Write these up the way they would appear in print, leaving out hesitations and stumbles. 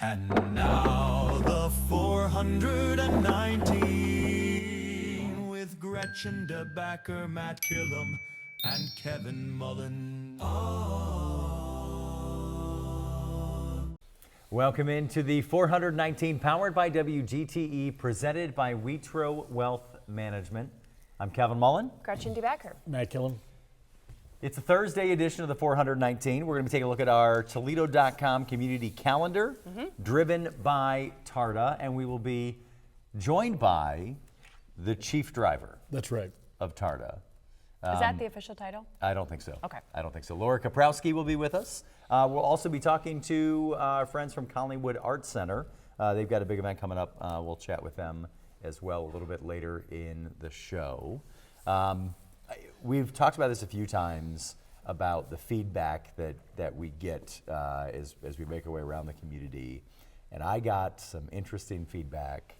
And now the 419 with Gretchen DeBacker, Matt Killam, and Kevin Mullen. Welcome into the 419 powered by WGTE, presented by Witro Wealth Management. I'm Kevin Mullen. Gretchen DeBacker. Matt Killam. It's a Thursday edition of the 419. We're going to be taking a look at our Toledo.com community calendar, driven by TARTA, and we will be joined by the chief driver. That's right. Of TARTA. Is that the official title? I don't think so. Okay. I don't think so. Laura Koprowski will be with us. We'll also be talking to our friends from Collingwood Arts Center. They've got a big event coming up. We'll chat with them as well a little bit later in the show. We've talked about this a few times about the feedback that we get as we make our way around the community. And I got some interesting feedback.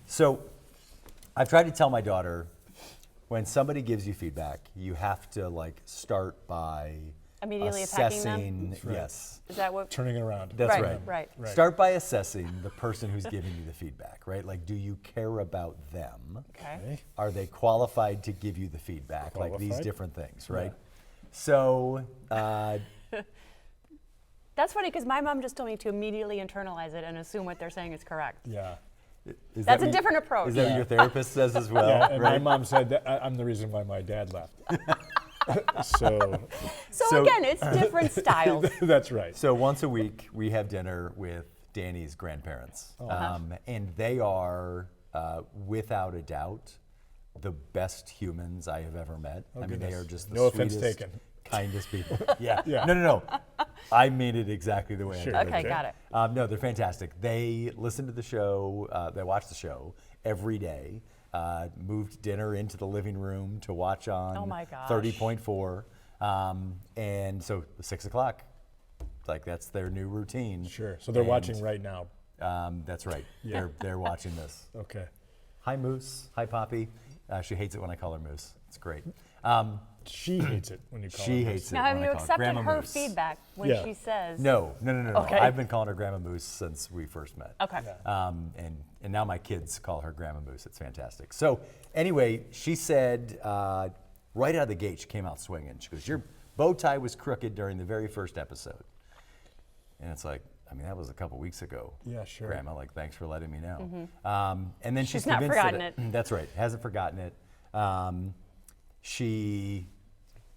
So I've tried to tell my daughter, when somebody gives you feedback, you have to start by Immediately attacking assessing. That's right. Yes. Is that what? Turning it around. That's Right. right. Start by assessing the person who's giving you the feedback, right? Like, do you care about them? Okay. Are they qualified to give you the feedback? Like these Qualified? different things, Yeah. right? So, That's funny because my mom just told me to immediately internalize it and assume what they're saying is correct. Yeah. is That's that a what different approach. Is that what your therapist says as well? Yeah, and my right? mom said that I'm the reason why my dad left. So So- again, it's different styles. that's right. So once a week, we have dinner with Danny's grandparents. And they are, without a doubt, the best humans I have ever met. I mean, they goodness. are just the No offense sweetest, taken. kindest people. Yeah. Yeah. No. I mean it exactly the way Sure. I did Okay, it. got it. No, they're fantastic. They listen to the show, they watch the show every day. Moved dinner into the living room to watch on Oh my gosh. 30.4. And so 6 o'clock, that's their new routine. Sure. So they're And, watching right now. That's right. Yeah. They're watching this. Okay. Hi, Moose. Hi, Poppy. She hates it when I call her Moose. It's great. She hates it when you call She her hates it Now, when have I you call accepted Grandma her Moose. feedback when Yeah. she says? No. Okay. I've been calling her Grandma Moose since we first met. Okay. And now my kids call her Grandma Moose. It's fantastic. So anyway, she said right out of the gate, she came out swinging. She goes, "Your bow tie was crooked during the very first episode." And it's like, I mean, that was a couple weeks ago. Yeah, sure. Grandma, thanks for letting me know. And then She's she's not convinced forgotten that That's right. Hasn't forgotten it. She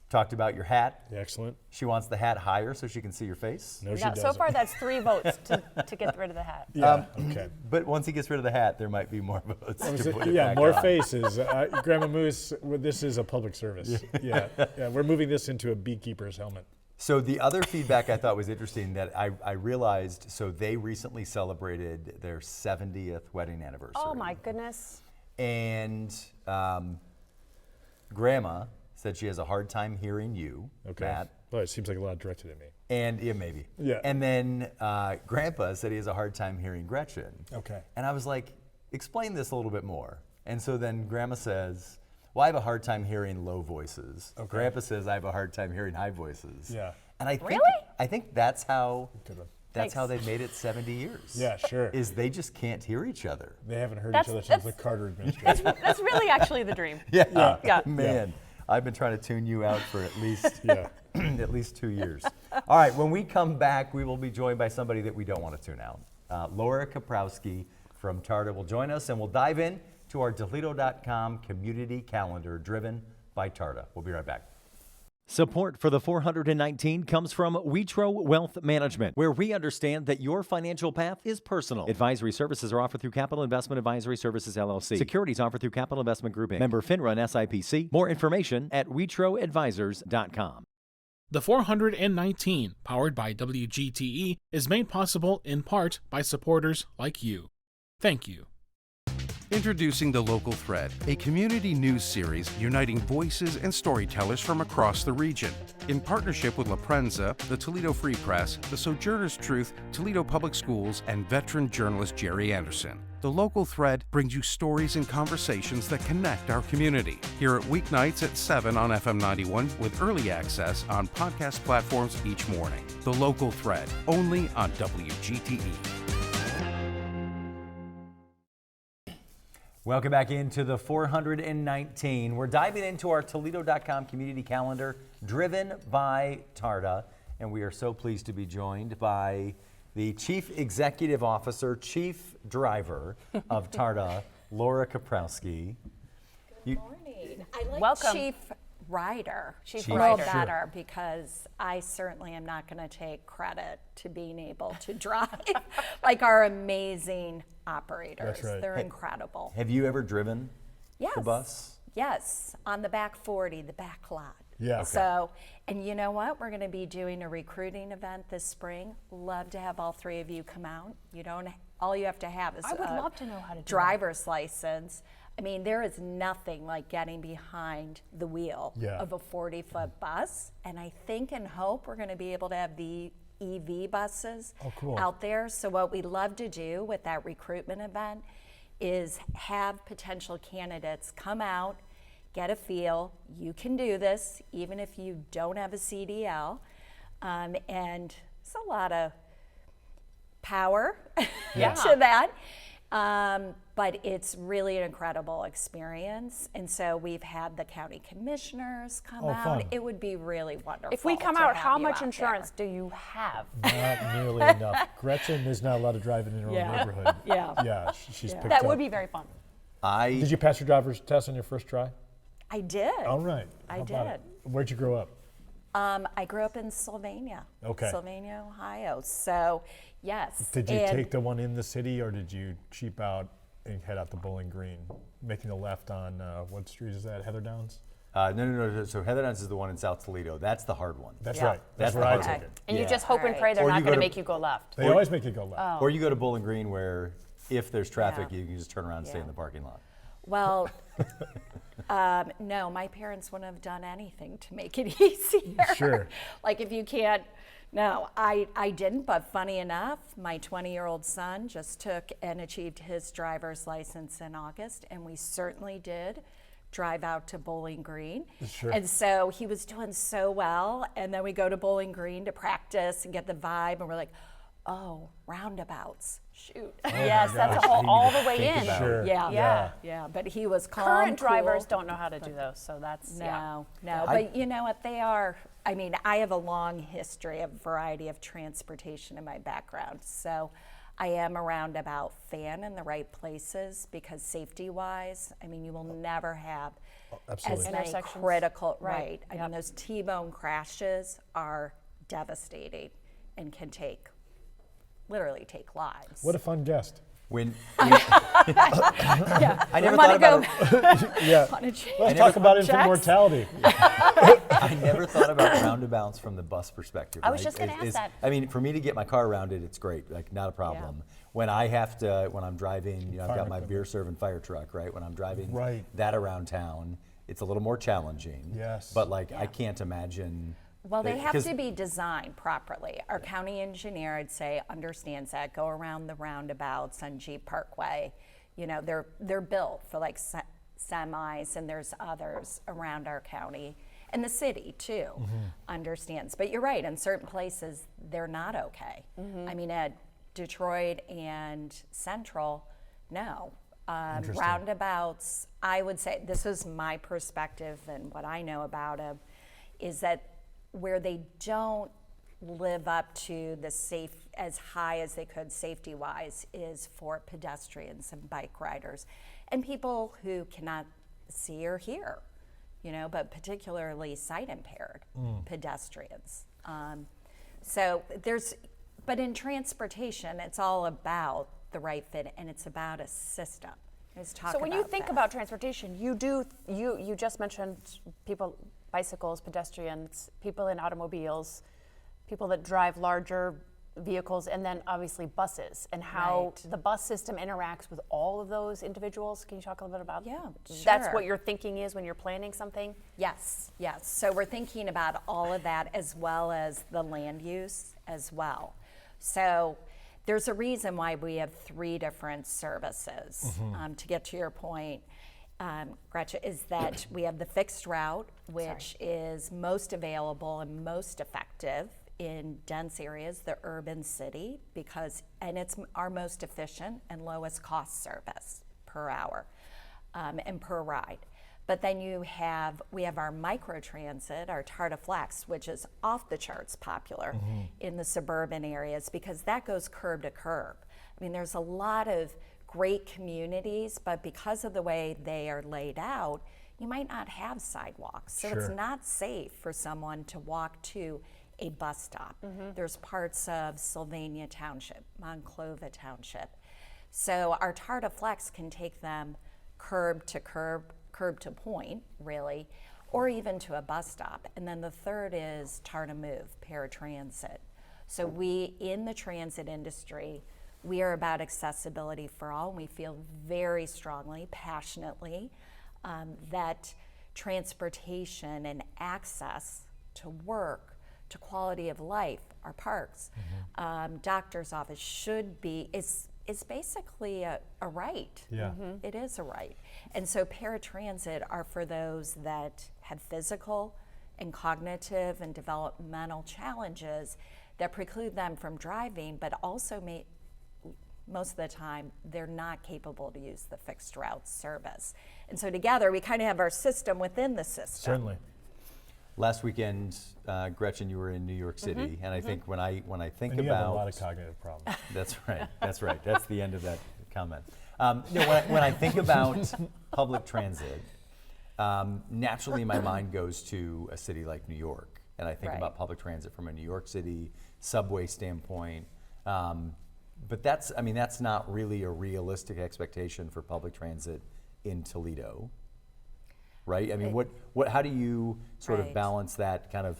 talked about your hat. Excellent. She wants the hat higher so she can see your face. No, she Now, doesn't. so far, that's 3 votes to get rid of the hat. Yeah. Okay. But once he gets rid of the hat, there might be more votes to put it Yeah, back more on. faces. Grandma Moose, this is a public service. Yeah. We're moving this into a beekeeper's helmet. So the other feedback I thought was interesting that I realized, so they recently celebrated their 70th wedding anniversary. Oh my goodness. And Grandma said she has a hard time hearing you, Okay. Matt. Well, it seems like a lot directed at me. And yeah, maybe. Yeah. And then Grandpa said he has a hard time hearing Gretchen. Okay. And I was like, explain this a little bit more. And so then Grandma says, well, I have a hard time hearing low voices. Okay. Grandpa says I have a hard time hearing high voices. Yeah. And I think, Really? I think that's how Good one. that's how Thanks. they've made it 70 years. Yeah, sure. Is they just can't hear each other. They haven't heard That's- each other since the that's- Carter administration. That's really actually the dream. Yeah. Yeah. Man, I've been trying to tune you out for at least Yeah. at least 2 years. All right, when we come back, we will be joined by somebody that we don't want to tune out. Laura Koprowski from TARTA will join us, and we'll dive in to our Toledo.com community calendar driven by TARTA. We'll be right back. Support for the 419 comes from Witro Wealth Management, where we understand that your financial path is personal. Advisory services are offered through Capital Investment Advisory Services, LLC. Securities offered through Capital Investment Group, Inc. Member FINRA and SIPC. More information at witroadvisors.com. The 419, powered by WGTE, is made possible in part by supporters like you. Thank you. Introducing The Local Thread, a community news series uniting voices and storytellers from across the region. In partnership with La Prensa, the Toledo Free Press, the Sojourner's Truth, Toledo Public Schools, and veteran journalist Jerry Anderson. The Local Thread brings you stories and conversations that connect our community. Hear it weeknights at 7 on FM 91 with early access on podcast platforms each morning. The Local Thread, only on WGTE. Welcome back into the 419. We're diving into our Toledo.com community calendar driven by TARTA, and we are so pleased to be joined by the Chief Executive Officer, Chief Driver of TARTA, Laura Koprowski. Good morning. I like Welcome. Chief Rider. Chief a Rider. little better because I certainly am not going to take credit to being able to drive like our amazing operators. That's right. They're incredible. Have you ever driven Yes. the bus? Yes, on the back 40, the back lot. Yeah. Okay. So, and you know what? We're going to be doing a recruiting event this spring. Love to have all three of you come out. All you have to have is I would love to know how to do driver's license. I mean, there is nothing like getting behind the wheel of a 40-foot bus. And I think and hope we're going to be able to have the EV buses out there. So what we love to do with that recruitment event is have potential candidates come out, get a feel. You can do this, even if you don't have a CDL. And it's a lot of power to that. But it's really an incredible experience. And so we've had the county commissioners come out. Fun. It would be really wonderful. If we come to out, have how you much out insurance there. do you have? Not nearly enough. Gretchen is not allowed to drive in her own neighborhood. Yeah. She's picked That up. would be very fun. Did you pass your driver's test on your first try? I did. All right. I How about did. it? Where'd you grow up? I grew up in Sylvania. Okay. Sylvania, Ohio. So, yes. Did you and take the one in the city, or did you cheap out and head out to Bowling Green, making a left on what street is that? Heather Downs? No. So Heather Downs is the one in South Toledo. That's the hard one. That's Yeah. right. That's That's where the I hard took one. it. And you Yeah. just hope and pray they're Or not you going go to to- make you go left. They always make you go left. Or you go to Bowling Green where if there's traffic, Yeah. you can just turn around and stay Yeah. in the parking lot. Well, no, my parents wouldn't have done anything to make it easier. Sure. Like if you can't, no, I didn't, but funny enough, my 20-year-old son just took and achieved his driver's license in August, and we certainly did drive out to Bowling Green. Sure. And so he was doing so well, and then we go to Bowling Green to practice and get the vibe, and we're like, oh, roundabouts, shoot. Yes, that's a whole, all the way Think in. about Sure. Yeah, but he was calm, Current cool. drivers don't know how to do those, so that's, No, but you know what, they are, I mean, I have a long history of variety of transportation in my background, so I am a roundabout fan in the right places because safety-wise, I mean, you will never have absolutely. as many Intersections. critical, Right, right. I mean, those T-bone crashes are devastating and can literally take lives. What a fun guest. When Yeah, I never wanna thought about it. Yeah. wanna change. Let's talk about infant Jack's- mortality. I never thought about roundabouts from the bus perspective. I was right? just gonna ask that. I mean, for me to get my car rounded, it's great, like not a problem. When I have to, when I'm driving, I've got Fire my equipment. beer serving fire truck, right? When I'm driving Right. that around town, it's a little more challenging. Yes. But like, I can't imagine. Well, they have 'cause- to be designed properly. Our county engineer, I'd say, understands that. Go around the roundabouts on Jeep Parkway. You know, they're built for like semis, and there's others around our county. And the city, too, understands. But you're right, in certain places, they're not okay. I mean, at Detroit and Central, no. Interesting. Roundabouts, I would say, this is my perspective and what I know about them, is that where they don't live up to the safe, as high as they could safety-wise, is for pedestrians and bike riders and people who cannot see or hear, you know, but particularly sight-impaired pedestrians. But in transportation, it's all about the right fit, and it's about a system. Let's talk So when you about think that. about transportation, you just mentioned people, bicycles, pedestrians, people in automobiles, people that drive larger vehicles, and then obviously buses, and how Right. the bus system interacts with all of those individuals. Can you talk a little bit about sure. that's what your thinking is when you're planning something? Yes, yes. So we're thinking about all of that as well as the land use as well. So there's a reason why we have 3 different services. To get to your point, Gretchen, is that we have the fixed route, which is most available and most effective in dense areas, the urban city, and it's our most efficient and lowest cost service per hour and per ride. But then we have our microtransit, our TARTA Flex, which is off the charts popular in the suburban areas because that goes curb to curb. I mean, there's a lot of great communities, but because of the way they are laid out, you might not have sidewalks. So it's not safe for someone to walk to a bus stop. There's parts of Sylvania Township, Monclova Township. So our TARTA Flex can take them curb to point, really, or even to a bus stop. And then the third is TARTA Move, paratransit. So we, in the transit industry, we are about accessibility for all, and we feel very strongly, passionately, that transportation and access to work, to quality of life, our parks, doctor's office is basically a right. Yeah. It is a right. And so paratransit are for those that have physical and cognitive and developmental challenges that preclude them from driving, but also most of the time they're not capable to use the fixed route service. And so together we kind of have our system within the system. Certainly. Last weekend, Gretchen, you were in New York City, and I think when I think And you about have a lot of cognitive problems. That's right. That's right. That's the end of that comment. When I think about public transit, naturally my mind goes to a city like New York, and I think Right. about public transit from a New York City subway standpoint. But that's not really a realistic expectation for public transit in Toledo, right? I mean, how do you sort of Right. balance that kind of,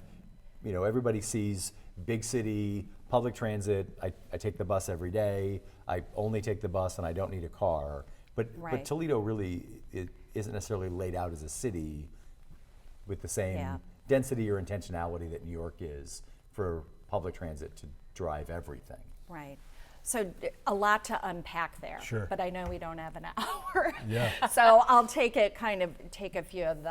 everybody sees big city public transit. I take the bus every day. I only take the bus and I don't need a car. But Right. Toledo really isn't necessarily laid out as a city with the same Yeah. density or intentionality that New York is for public transit to drive everything. Right. So a lot to unpack there. Sure. But I know we don't have an hour. Yeah. So I'll take a few of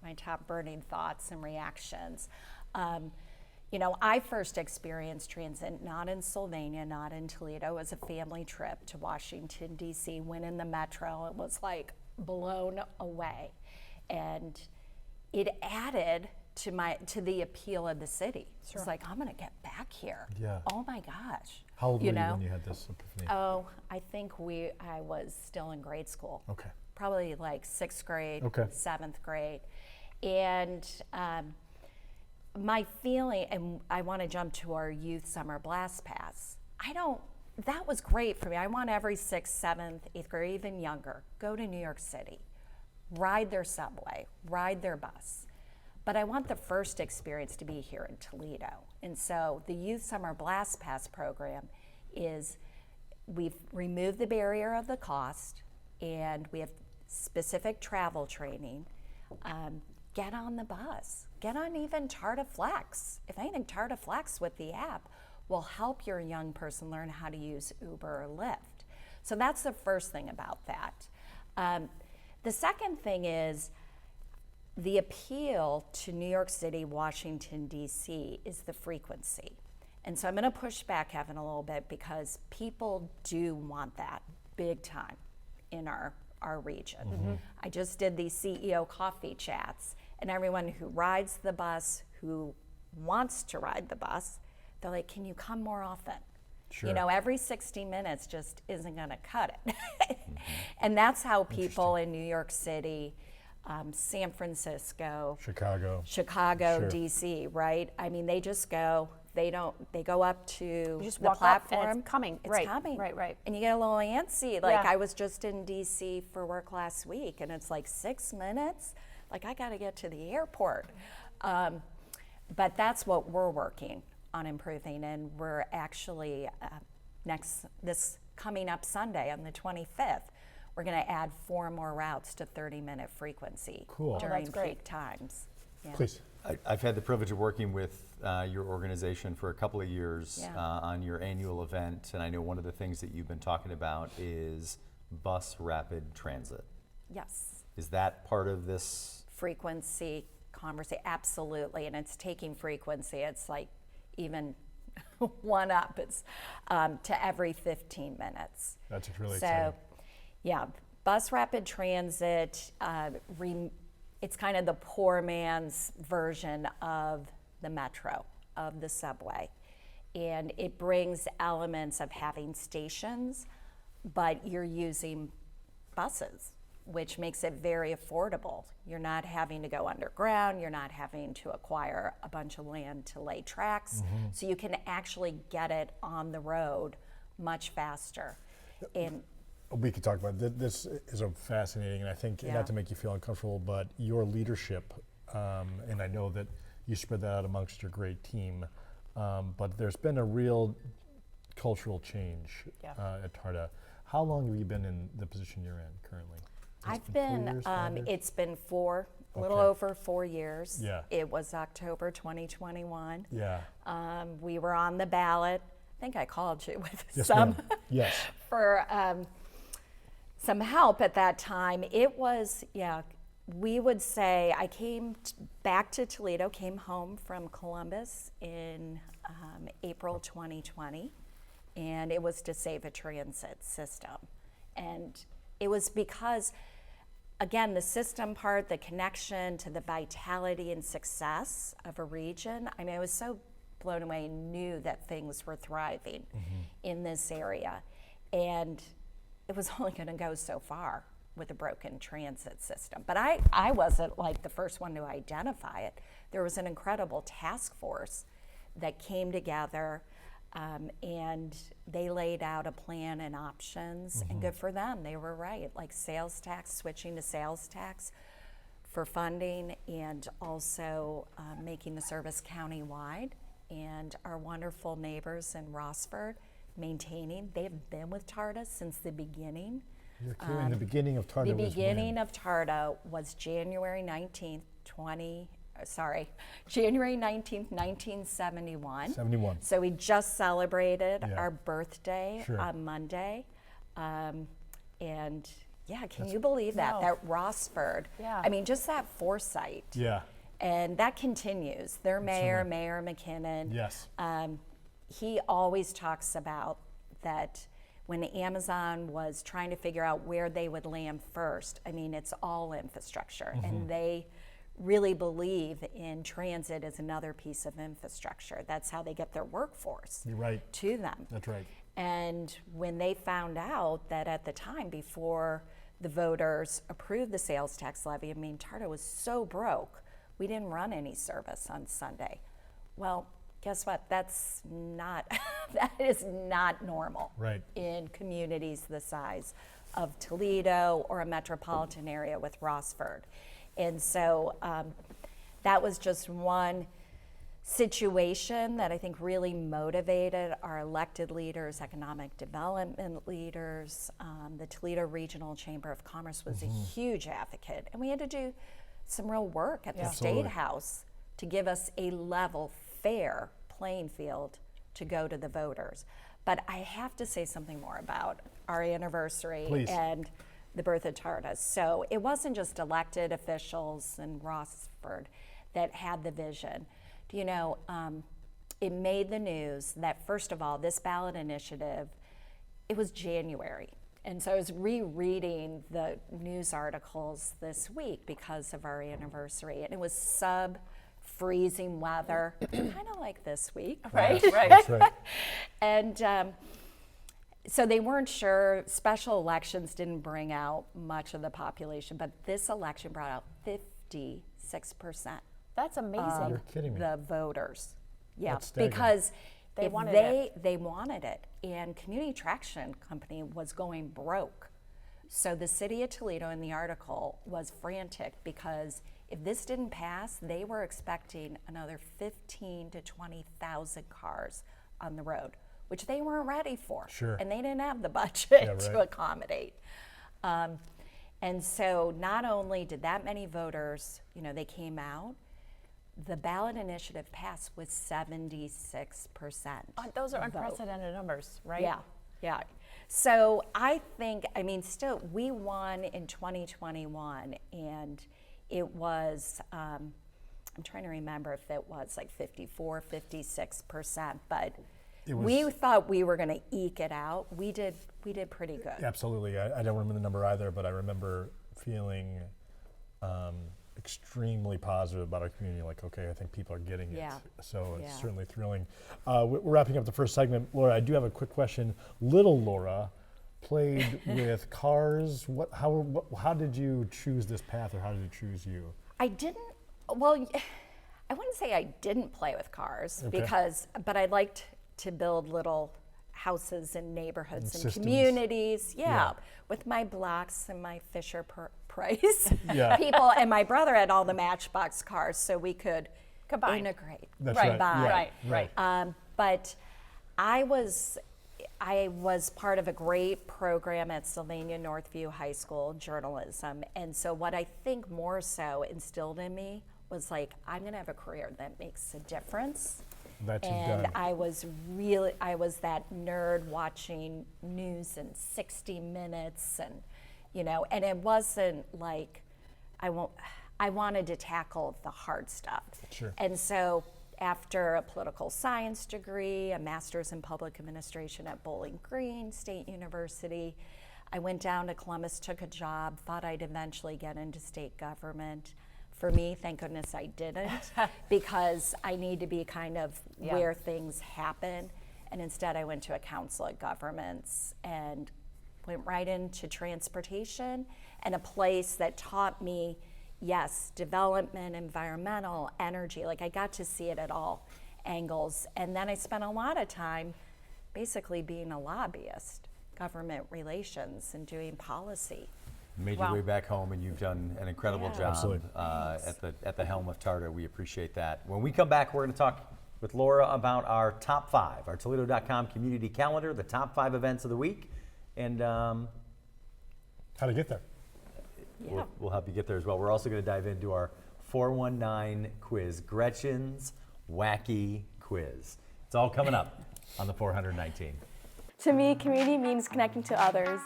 my top burning thoughts and reactions. I first experienced transit not in Sylvania, not in Toledo. It was a family trip to Washington, D.C. Went in the metro. It was like blown away. And it added to the appeal of the city. It's like, I'm going to get back here. Yeah. Oh my gosh. How old were you when you had this epiphany? Oh, I think I was still in grade school. Okay. Probably like 6th grade, Okay. 7th grade. And my feeling, and I want to jump to our youth summer blast pass. That was great for me. I want every 6th, 7th, 8th grade, even younger, go to New York City, ride their subway, ride their bus. But I want the first experience to be here in Toledo. And so the Youth Summer Blast Pass program we've removed the barrier of the cost, and we have specific travel training. Get on the bus. Get on even TARTA Flex. If anything, TARTA Flex with the app will help your young person learn how to use Uber or Lyft. So that's the first thing about that. The second thing is, the appeal to New York City, Washington, D.C. is the frequency. And so I'm going to push back, Kevin, a little bit because people do want that big time in our region. Mm-hmm. I just did these CEO coffee chats, and everyone who rides the bus, who wants to ride the bus, they're like, can you come more often? Sure. Every 60 minutes just isn't going to cut it. Mm-hmm. And that's how people in New York City, San Francisco, Chicago, sure. D.C., right? I mean, they just go. They go up to just the walk platform. up and it's coming. It's coming. Right. And you get a little antsy. Like I was just in D.C. for work last week, and it's like 6 minutes. Like I got to get to the airport. But that's what we're working on improving, and we're actually this coming up Sunday on the 25th, we're going to add 4 more routes to 30-minute frequency during peak times. Yeah. Please. I've had the privilege of working with your organization for a couple of years on your annual event, and I know one of the things that you've been talking about is bus rapid transit. Yes. Is that part of this? Frequency conversation, absolutely, and it's taking frequency. It's like even one up. It's to every 15 minutes. That's really exciting. So, yeah, bus rapid transit. It's kind of the poor man's version of the metro, of the subway, and it brings elements of having stations, but you're using buses, which makes it very affordable. You're not having to go underground, you're not having to acquire a bunch of land to lay tracks, so you can actually get it on the road much faster. And we could talk about this. Is a fascinating, and I think not to make you feel uncomfortable, but your leadership, and I know that you spread that out amongst your great team, but there's been a real cultural change at TARTA. How long have you been in the position you're in currently? I've been, it's been a little over 4 years. Yeah. It was October 2021. Yeah. We were on the ballot. I think I called you with Yes, some ma'am. Yes. for some help at that time. It was, we would say, I came back to Toledo, came home from Columbus in April 2020, and it was to save a transit system. And it was because, again, the system part, the connection to the vitality and success of a region, I mean, I was so blown away and knew that things were thriving in this area. And it was only going to go so far with a broken transit system. But I wasn't like the first one to identify it. There was an incredible task force that came together, and they laid out a plan and options, and good for them. They were right, like sales tax, switching to sales tax for funding, and also making the service countywide. And our wonderful neighbors in Rossford maintaining. They've been with TARTA since the beginning. You're kidding. The beginning of TARTA The was beginning when? of TARTA was January 19th, January 19th, 1971. 71. So we just celebrated Yeah. our birthday Sure. on Monday. And yeah, can you believe that? No. That Rossford, Yeah. I mean, just that foresight. Yeah. And that continues. Their mayor, Mayor McKinnon, Yes. he always talks about that when Amazon was trying to figure out where they would land first, I mean, it's all infrastructure. And they really believe in transit as another piece of infrastructure. That's how they get their workforce You're right. to them. That's right. And when they found out that at the time, before the voters approved the sales tax levy, I mean, TARTA was so broke, we didn't run any service on Sunday. Well, guess what? That's not, that is not normal Right. in communities the size of Toledo or a metropolitan area with Rossford. And so that was just one situation that I think really motivated our elected leaders, economic development leaders. The Toledo Regional Chamber of Commerce was a huge advocate, and we had to do some real work at the State House to give us a level, fair playing field to go to the voters. But I have to say something more about our anniversary Please. and the birth of TARTA. So it wasn't just elected officials in Rossford that had the vision. You know, it made the news that, first of all, this ballot initiative, it was January. And so I was rereading the news articles this week because of our anniversary, and it was sub-freezing weather, kind of like this week, right? That's right. And so they weren't sure. Special elections didn't bring out much of the population, but this election brought out 56%. That's amazing. You're kidding me. The voters. Yeah, That's staggering. because They if wanted they wanted it, and Community Traction Company was going broke. So the city of Toledo in the article was frantic because if this didn't pass, they were expecting another 15 to 20,000 cars on the road, which they weren't ready for. Sure. And they didn't have the budget Yeah, to right. accommodate. And so not only did that many voters, they came out, the ballot initiative passed with 76%. Those are vote. unprecedented numbers, right? Yeah. So I think, still, we won in 2021, and it was, I'm trying to remember if it was like 54, 56%, but we thought we were going to eke it out. We did pretty good. Absolutely. I don't remember the number either, but I remember feeling extremely positive about our community. Like, okay, I think people are getting it. Yeah. So it's certainly thrilling. We're wrapping up the first segment. Laura, I do have a quick question. Little Laura played with cars. How did you choose this path, or how did it choose you? I wouldn't say I didn't play with cars, but I liked to build little houses in neighborhoods and systems. Communities. With my blocks and my Fisher Price Yeah. people, and my brother had all the Matchbox cars, so we could Combine. integrate. That's Right, right. right. But I was part of a great program at Sylvania Northview High School, journalism. And so what I think more so instilled in me was like, I'm gonna have a career that makes a difference. That you've And done. I was that nerd watching news in 60 Minutes, and and it wasn't like I wanted to tackle the hard stuff. Sure. And so after a political science degree, a master's in public administration at Bowling Green State University, I went down to Columbus, took a job, thought I'd eventually get into state government. For me, thank goodness I didn't, because I need to be kind of where things happen. And instead I went to a council of governments and went right into transportation, and a place that taught me, yes, development, environmental, energy. Like, I got to see it at all angles. And then I spent a lot of time basically being a lobbyist, government relations, and doing policy. Made your way back home, and you've done an incredible job Absolutely. at the helm of TARTA. We appreciate that. When we come back, we're going to talk with Laura about our top 5, our Toledo.com community calendar, the top 5 events of the week, and How to get there. we'll help you get there as well. We're also going to dive into our 419 quiz, Gretchen's Wacky Quiz. It's all coming up on the 419. To me, community means connecting to others.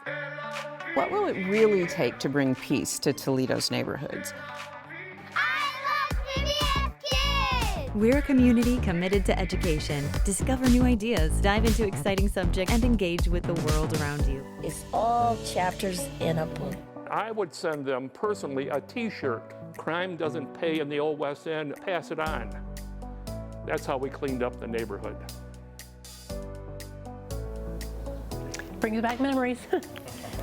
What will it really take to bring peace to Toledo's neighborhoods? We're a community committed to education. Discover new ideas, dive into exciting subjects, and engage with the world around you. It's all chapters in a book. I would send them personally a t-shirt. Crime doesn't pay in the Old West End, pass it on. That's how we cleaned up the neighborhood. Brings back memories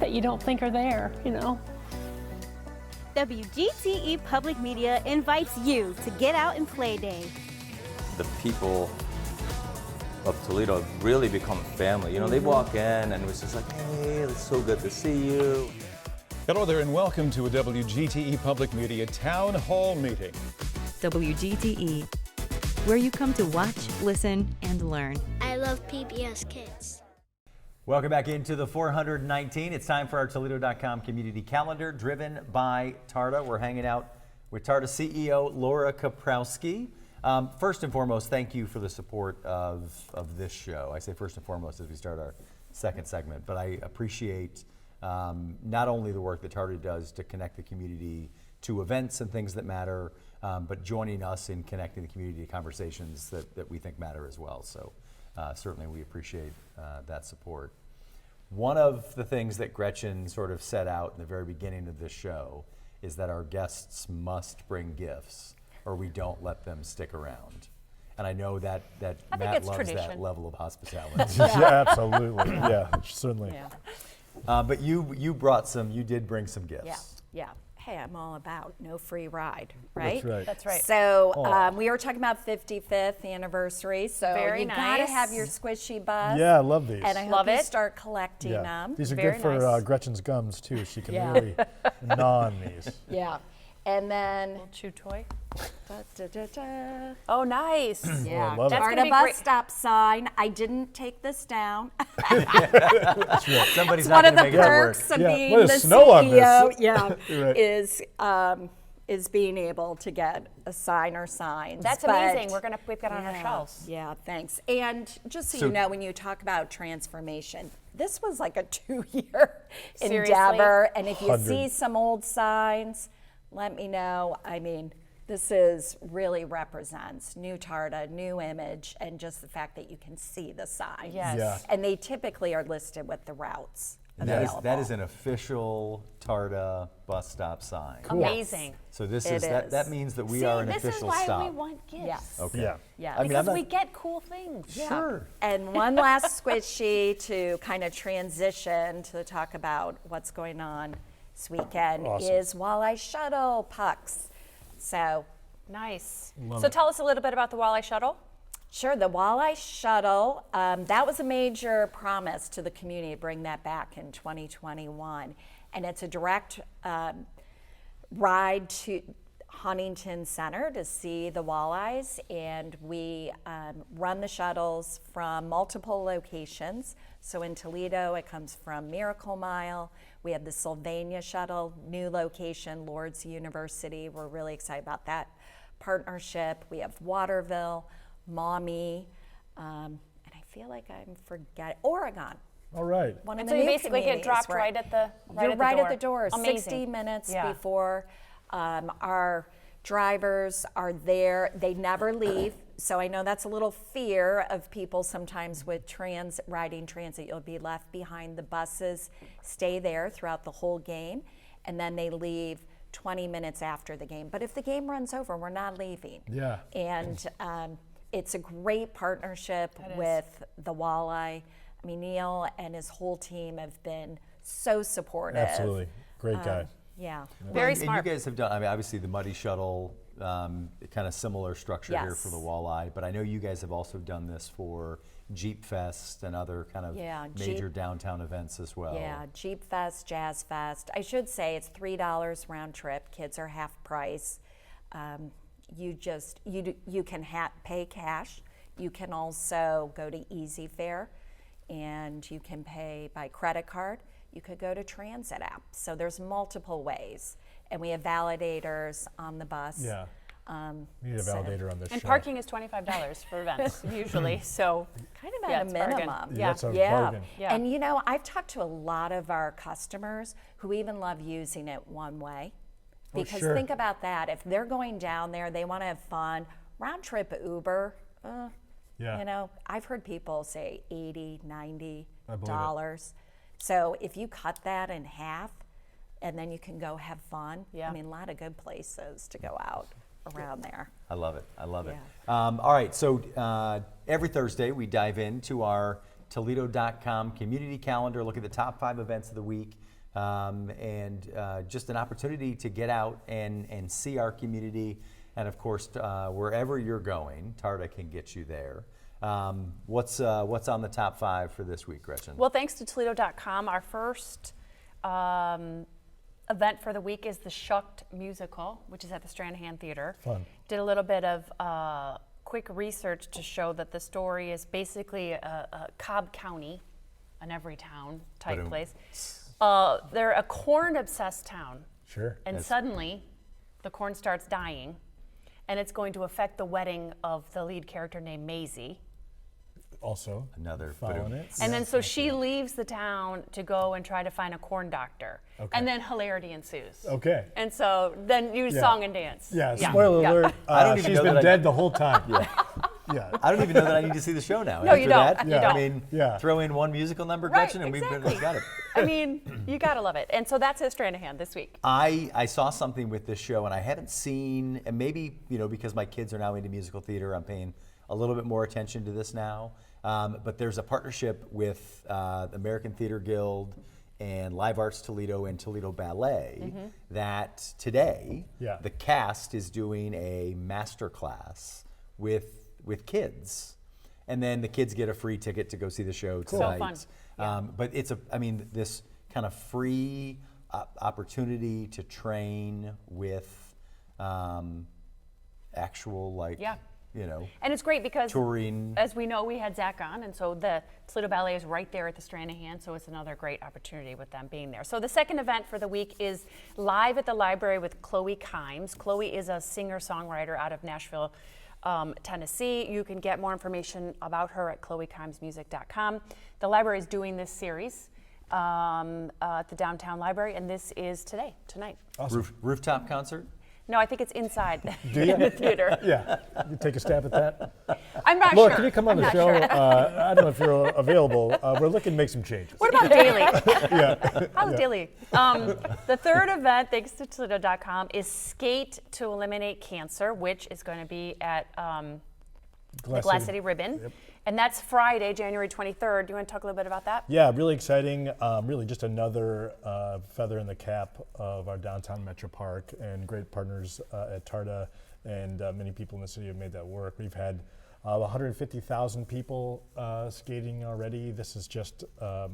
that you don't think are there, WGTE Public Media invites you to Get Out and Play Day. The people of Toledo have really become family. They walk in and it was just like, hey, it's so good to see you. Hello there and welcome to a WGTE Public Media Town Hall meeting. WGTE, where you come to watch, listen, and learn. I love PBS Kids. Welcome back into the 419. It's time for our Toledo.com community calendar, driven by TARTA. We're hanging out with TARTA CEO Laura Koprowski. First and foremost, thank you for the support of this show. I say first and foremost as we start our second segment, but I appreciate not only the work that TARTA does to connect the community to events and things that matter, but joining us in connecting the community to conversations that we think matter as well. So certainly we appreciate that support. One of the things that Gretchen sort of set out in the very beginning of this show is that our guests must bring gifts or we don't let them stick around. And I know that Matt loves tradition. that level of hospitality. Yeah, absolutely. Yeah, certainly. But you did bring some gifts. Yeah. Hey, I'm all about no free ride, right? That's right. That's right. So we were talking about 55th anniversary. So Very you gotta nice. have your squishy bus. Yeah, I love these. And I Love hope you it. start collecting them. These are Very good for nice. Gretchen's gums too. She can really gnaw on these. Yeah. And then, Little chew toy. da. Oh, nice. Yeah, love it. That's TARTA gonna be bus great. stop sign. I didn't take this down. Somebody's It's not one of going to the make it work. perks of Yeah, being what the is snow on CEO. this? Yeah, Right. is being able to get a sign or signs. That's But- amazing. We've got it on our shelves. Yeah, thanks. And just so So- you know, when you talk about transformation, this was like a 2-year Seriously? endeavor. And if you 100. see some old signs, let me know. I mean, this is really represents new TARTA, new image, and just the fact that you can see the signs. Yes. Yeah. And they typically are listed with the routes available. That is an official TARTA bus stop sign. Amazing. So this It is. is. That means that we See, are an this is official why stop. we want gifts. Yes. Okay. Yeah. Yeah. I mean, Because I'm we not, get cool things. sure. And one last squishy to kind of transition to talk about what's going on this weekend Awesome. is Walleye Shuttle pucks. So, Nice. Love So it. tell us a little bit about the Walleye Shuttle. sure, the Walleye Shuttle, that was a major promise to the community to bring that back in 2021. And it's a direct ride to Huntington Center to see the walleyes, and we run the shuttles from multiple locations. So in Toledo, it comes from Miracle Mile. We have the Sylvania shuttle, new location, Lourdes University. We're really excited about that partnership. We have Waterville, Maumee, and I feel like I'm forgetting Oregon. All right. One of And the so you new basically get communities, dropped right? right at the You're right at the door. Amazing. 60 minutes Yeah. before our drivers are there. They never leave. So I know that's a little fear of people sometimes with riding transit. You'll be left behind. The buses stay there throughout the whole game, and then they leave 20 minutes after the game. But if the game runs over, we're not leaving. Yeah. And it's a great partnership with the Walleye. I mean, Neil and his whole team have been so supportive. Absolutely. Great guy. Yeah. Very and smart. you guys have done, I mean, obviously the Muddy Shuttle, kind of similar structure here for the Yes. Walleye, but I know you guys have also done this for Jeep Fest and other kind of Yeah, major Jeep. downtown events as well. Yeah, Jeep Fest, Jazz Fest. I should say it's $3 round trip. Kids are half price. You can pay cash. You can also go to Easy Fare, and you can pay by credit card. You could go to transit app. So there's multiple ways, and we have validators on the bus. Yeah. We need a so- validator on this And show. parking is $25 for events usually. So Kind of Yeah, at a it's a bargain. minimum. Yeah, that's a Yeah. bargain. Yeah. And you know, I've talked to a lot of our customers who even love using it one way. Oh, Because sure. think about that. If they're going down there, they want to have fun. Round trip Uber, Yeah. you know, I've heard people say $80, $90. I believe it. So if you cut that in half and then you can go have fun, Yeah. I mean, a lot of good places to go out around there. I love it. I love it. Yeah. All right. So every Thursday we dive into our Toledo.com community calendar, look at the top 5 events of the week, and just an opportunity to get out and see our community. And of course, wherever you're going, TARTA can get you there. What's on the top 5 for this week, Gretchen? Well, thanks to Toledo.com, our first event for the week is the Shucked musical, which is at the Stranahan Theater. Fun. Did a little bit of quick research to show that the story is basically a Cobb County, an every town type Ba-dum. place. They're a corn-obsessed town. Sure. And suddenly, the corn starts dying, and it's going to affect the wedding of the lead character named Maisie. Also, Another following ba-dum. it. And then so she leaves the town to go and try to find a corn doctor. Okay. And then hilarity ensues. Okay. And so then you Yeah. song and dance. Yeah, spoiler alert, I don't even she's know been that I- dead the whole time. Yeah. I don't even know that I need to see the show now. No, After you don't. That, You I don't. mean, Yeah. throw in one musical number, Right, Gretchen, and we've exactly. got it. I mean, you gotta love it. And so that's at Stranahan this week. I saw something with this show, and I haven't seen, and maybe, because my kids are now into musical theater, I'm paying a little bit more attention to this now. But there's a partnership with the American Theater Guild and Live Arts Toledo and Toledo Ballet that today the cast is doing a master class with kids. And then the kids get a free ticket to go see the show tonight. So fun. But this kind of free opportunity to train with actual And it's great because, touring. as we know, we had Zach on, and so the Toledo Ballet is right there at the Stranahan, so it's another great opportunity with them being there. So the second event for the week is Live at the Library with Chloe Kimes. Chloe is a singer-songwriter out of Nashville, Tennessee. You can get more information about her at chloekimesmusic.com. The library is doing this series at the downtown library, and this is tonight. Awesome. Rooftop concert? No, I think it's inside Do you? in the theater. Yeah. You take a stab at that? I'm not Laura, sure. can you come on I'm the not show? sure. I don't know if you're available. We're looking to make some changes. What about daily? Yeah. How's Yeah. daily? The third event, thanks to Toledo.com, is Skate to Eliminate Cancer, which is going to be at the Glass City Ribbon. Yep. And that's Friday, January 23rd. Do you want to talk a little bit about that? Yeah, really exciting. Really just another feather in the cap of our downtown Metro Park, and great partners at TARTA, and many people in the city have made that work. We've had 150,000 people skating already. This is just a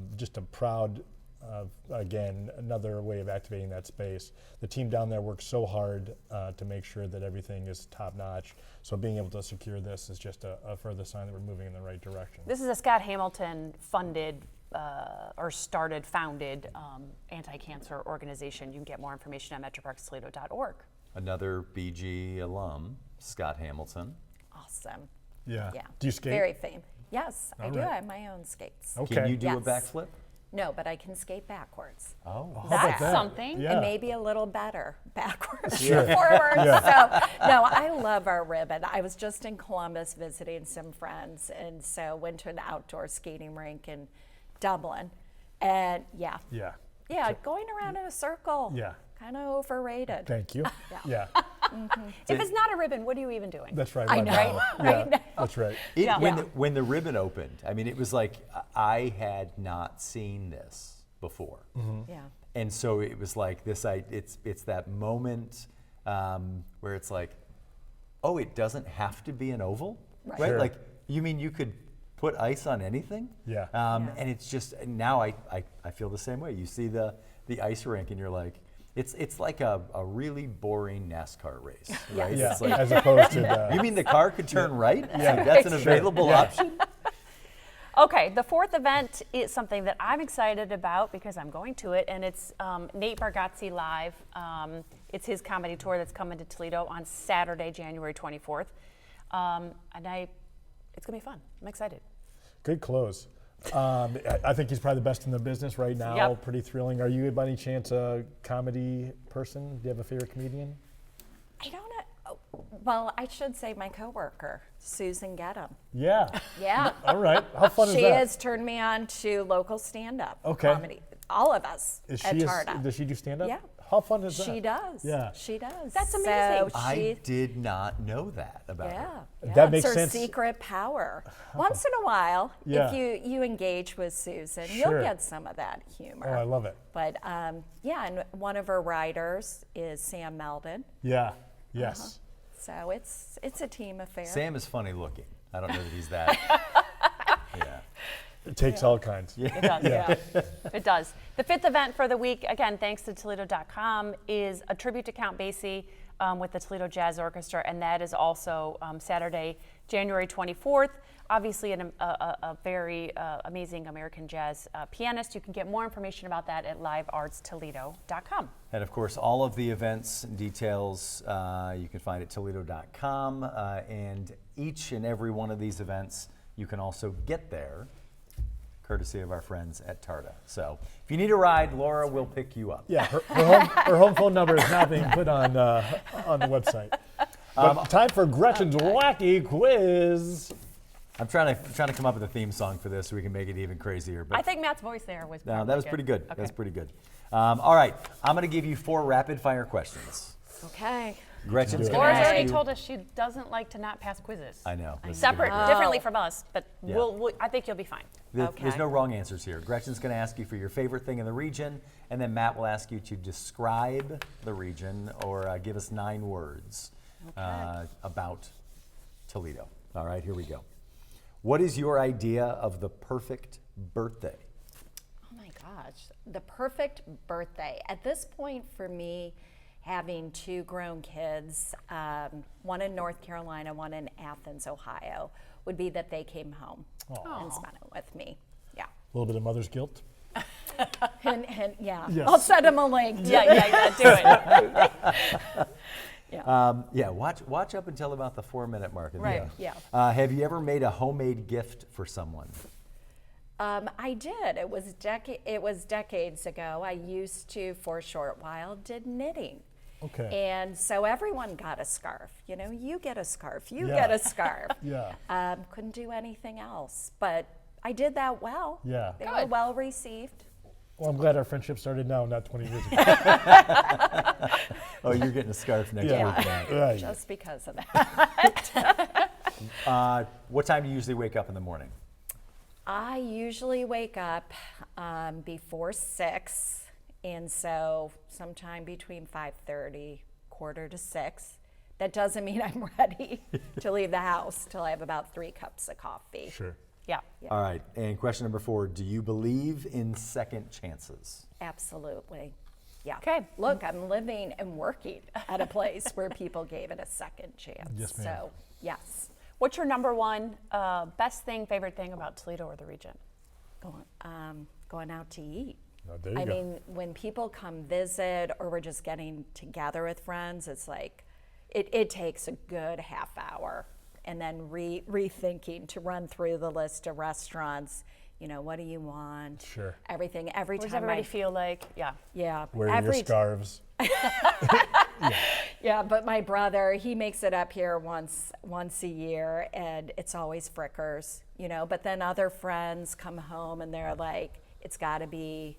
proud, again, another way of activating that space. The team down there works so hard to make sure that everything is top notch. So being able to secure this is just a further sign that we're moving in the right direction. This is a Scott Hamilton funded founded anti-cancer organization. You can get more information at metroparkstoledo.org. Another BG alum, Scott Hamilton. Awesome. Yeah. Yeah. Do you skate? Very famous. Yes, I All do. right. I have my own skates. Okay. Can you do a Yes. backflip? No, but I can skate backwards. Oh. How about That's that? something. Yeah. And maybe a little better backwards Sure. than forwards. Yeah. So, no, I love our ribbon. I was just in Columbus visiting some friends, and so went to an outdoor skating rink in Dublin. And yeah, Yeah. going around in a circle. Yeah. Kind of overrated. Thank you. Yeah. If it's not a ribbon, what are you even doing? That's right. I right know. now. I Yeah, know. that's right. Yeah. When the ribbon opened, I mean, it was like I had not seen this before, Yeah. and so it was like this. It's that moment where it's like, oh, it doesn't have to be an oval, right? Sure. Like, you mean you could put ice on anything? Yeah. And it's just now I feel the same way. You see the ice rink, and you're like. It's like a really boring NASCAR race, right? Yeah. It's like, As opposed to you mean the car could turn right? Yeah. Like, that's an Sure. available Yeah. option? Okay, the fourth event is something that I'm excited about because I'm going to it, and it's Nate Bargatze Live. It's his comedy tour that's coming to Toledo on Saturday, January 24th. And it's going to be fun. I'm excited. Good close. I think he's probably the best in the business right now. Yep. Pretty thrilling. Are you, by any chance, a comedy person? Do you have a favorite comedian? I don't know. Well, I should say my coworker, Susan Gedham. Yeah. Yeah. All right. How fun is She that? has turned me on to local stand-up Okay. comedy. All of us Is at she TARTA. does she do stand up? Yeah. How fun is that? She does. Yeah. She does. That's So amazing. I did not know that about Yeah, her. yeah. That it's makes her sense. secret power. Once in a while, Yeah. if you engage with Susan, Sure. you'll get some of that humor. Oh, I love it. But yeah, and one of her writers is Sam Meldon. Yeah. Yes. So it's a team affair. Sam is funny looking. I don't know that he's that. Yeah. It takes all kinds. It does, yeah. It does. The fifth event for the week, again, thanks to Toledo.com, is a tribute to Count Basie with the Toledo Jazz Orchestra, and that is also Saturday, January 24th. Obviously, a very amazing American jazz pianist. You can get more information about that at liveartstoledo.com. And of course, all of the events and details you can find at Toledo.com. And each and every one of these events, you can also get there courtesy of our friends at TARTA. So if you need a ride, Laura will pick you up. Yeah, her home phone number is now being put on the website. But time for Gretchen's wacky quiz. I'm trying to come up with a theme song for this so we can make it even crazier. But I think Matt's voice there was no, probably that was pretty good. Okay. That's pretty good. All right, I'm going to give you 4 rapid-fire questions. Okay. Gretchen's going to Laura's ask already you. told us she doesn't like to not pass quizzes. I know. This is Separate, gonna be great. differently from us, but Yeah. I think you'll be fine. There's no wrong answers here. Gretchen's going to ask you for your favorite thing in the region, and then Matt will ask you to describe the region or give us 9 words about Toledo. All right, here we go. What is your idea of the perfect birthday? Oh my gosh, the perfect birthday. At this point for me, having 2 grown kids, one in North Carolina, one in Athens, Ohio, would be that they came home and spent it with me. Yeah. A little bit of mother's guilt. And yeah, Yes. I'll send them a link. Yeah, do it. Watch up until about the 4-minute mark. Right. Yeah. Have you ever made a homemade gift for someone? I did. It was decades ago. I used to, for a short while, did knitting. Okay. And so everyone got a scarf. You know, you get a scarf, you Yeah. get a scarf. Yeah. Couldn't do anything else, but I did that well. Yeah. They were well received. Well, I'm glad our friendship started now, not 20 years ago. Oh, you're getting a scarf next week. Right. Just because of that. What time do you usually wake up in the morning? I usually wake up before 6, and so sometime between 5:30, 5:45. That doesn't mean I'm ready to leave the house till I have about 3 cups of coffee. Sure. Yeah. All right. And question number 4, do you believe in second chances? Absolutely. Yeah. Okay. Look, I'm living and working at a place where people gave it a second chance. Yes, ma'am. So, yes. What's your number one best thing, favorite thing about Toledo or the region? Going out to eat. Oh, there you I go. mean, when people come visit or we're just getting together with friends, it's like it takes a good half hour, and then rethinking to run through the list of restaurants. You know, what do you want? Sure. Everything. Every What does time everybody feel like? Yeah. Yeah. Wearing your scarves. Yeah, but my brother, he makes it up here once a year, and it's always Frickers, you know. But then other friends come home and they're like, it's got to be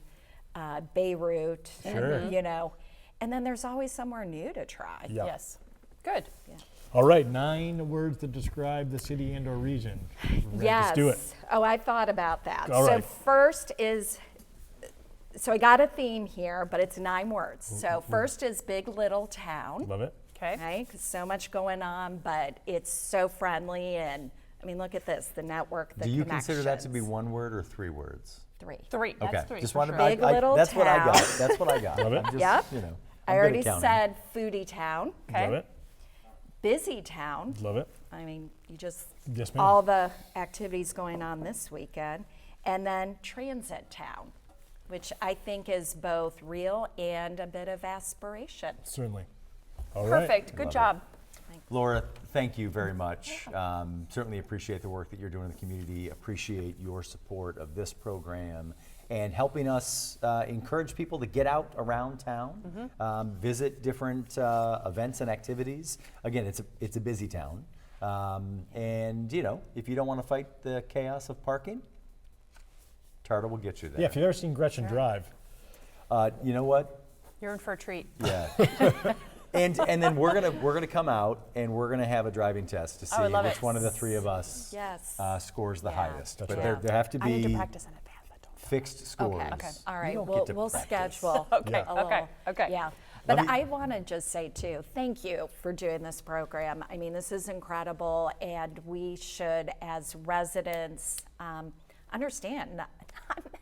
Beirut, Sure. you know. And then there's always somewhere new to try. Yep. Yes. Good. Yeah. All right, 9 words to describe the city and/or region. Right, Yes. Let's do it. Oh, I thought about that. All right. So first is, so I got a theme here, but it's 9 words. So first is big little town. Love it. Okay. Right? 'Cause so much going on, but it's so friendly, and I mean, look at this, the network, the Do you consider that to be connections. 1 word or 3 words? 3. That's Okay. 3. Just for wanted sure. to Big little That's what I got. town. That's what I got. Love it. I'm just, Yep. you know, I I'm good already at counting. said foodie town, Okay. Love it. busy town. Love it. I mean, you just, Yes, ma'am. all the activities going on this weekend. And then transit town, which I think is both real and a bit of aspiration. Certainly. All right. Perfect. Good job. Laura, thank you very much. Certainly appreciate the work that you're doing in the community, appreciate your support of this program and helping us encourage people to get out around town, visit different events and activities. Again, it's a busy town. And, you know, if you don't want to fight the chaos of parking, TARTA will get you there. Yeah, if you've ever seen Gretchen drive. You know what? You're in for a treat. Yeah. And then we're gonna come out and we're gonna have a driving test to see I would love which it. one of the 3 of us Yes. scores the Yeah. highest. That's But right. there have to I need to be practice in advance. But don't. fixed scores. Okay. All You right. don't We'll, get to we'll practice. schedule. Okay, a little- okay. Yeah. But I want to just say too, thank you for doing this program. I mean, this is incredible, and we should, as residents, understand not